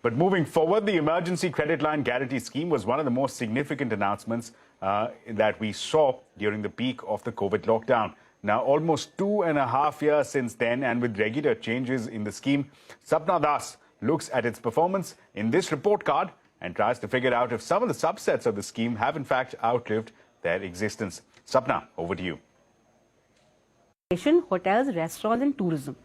But moving forward, the Emergency Credit Line Guarantee Scheme was one of the most significant announcements that we saw during the peak of the COVID lockdown. Now, almost 2.5 years since then, and with regular changes in the scheme, Sapna looks at its performance in this report card and tries to figure out if some of the subsets of the scheme have in fact outlived their existence. Sapna, over to you. Hotels, restaurants and tourism,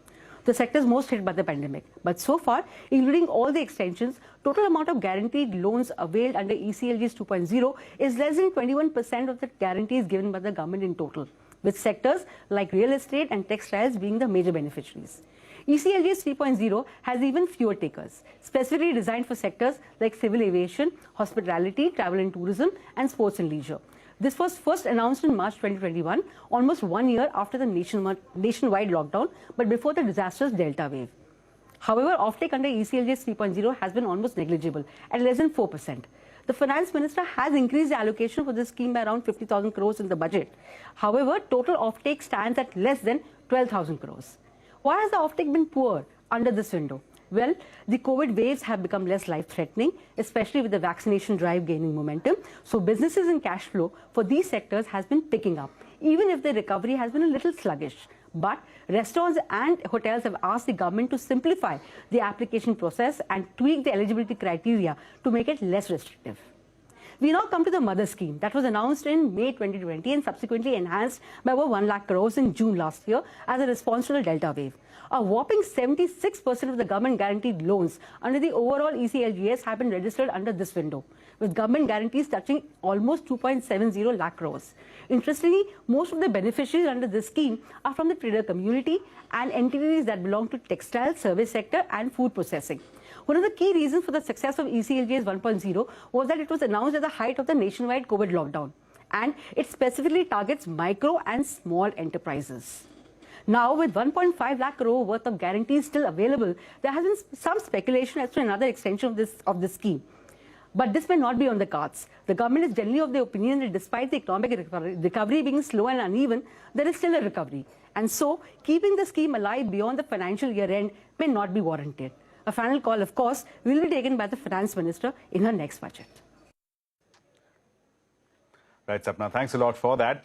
the sectors most hit by the pandemic. But so far, including all the extensions, total amount of guaranteed loans availed under ECLGS 2.0 is less than 21% of the guarantees given by the government in total, with sectors like real estate and textiles being the major beneficiaries. ECLGS 3.0 has even fewer takers, specifically designed for sectors like civil aviation, hospitality, travel and tourism, and sports and leisure. This was first announced in March 2021, almost 1 year after the nationwide lockdown, but before the disastrous Delta wave. However, offtake under ECLGS 3.0 has been almost negligible, at less than 4%. The Finance Minister has increased the allocation for this scheme by around 50,000 crores in the budget. However, total offtake stands at less than 12,000 crores. Why has the offtake been poor under this window? Well, the COVID waves have become less life-threatening, especially with the vaccination drive gaining momentum. So businesses and cash flow for these sectors has been picking up, even if the recovery has been a little sluggish. But restaurants and hotels have asked the government to simplify the application process and tweak the eligibility criteria to make it less restrictive. We now come to the Mother Scheme that was announced in May 2020 and subsequently enhanced by over 1 lakh crores in June last year as a response to the Delta wave. A whopping 76% of the government guaranteed loans under the overall ECLGS have been registered under this window, with government guarantees touching almost 2.70 lakh crores. Interestingly, most of the beneficiaries under this scheme are from the trader community and entities that belong to textile, service sector and food processing. One of the key reasons for the success of ECLGS 1.0 was that it was announced at the height of the nationwide COVID lockdown, and it specifically targets micro and small enterprises. Now, with 1.5 lakh crore worth of guarantees still available, there has been some speculation as to another extension of this scheme. But this may not be on the cards. The government is generally of the opinion that despite the economic recovery being slow and uneven, there is still a recovery. And so, keeping the scheme alive beyond the financial year end may not be warranted. A final call, of course, will be taken by the Finance Minister in her next budget. Right, Sapna, thanks a lot for that.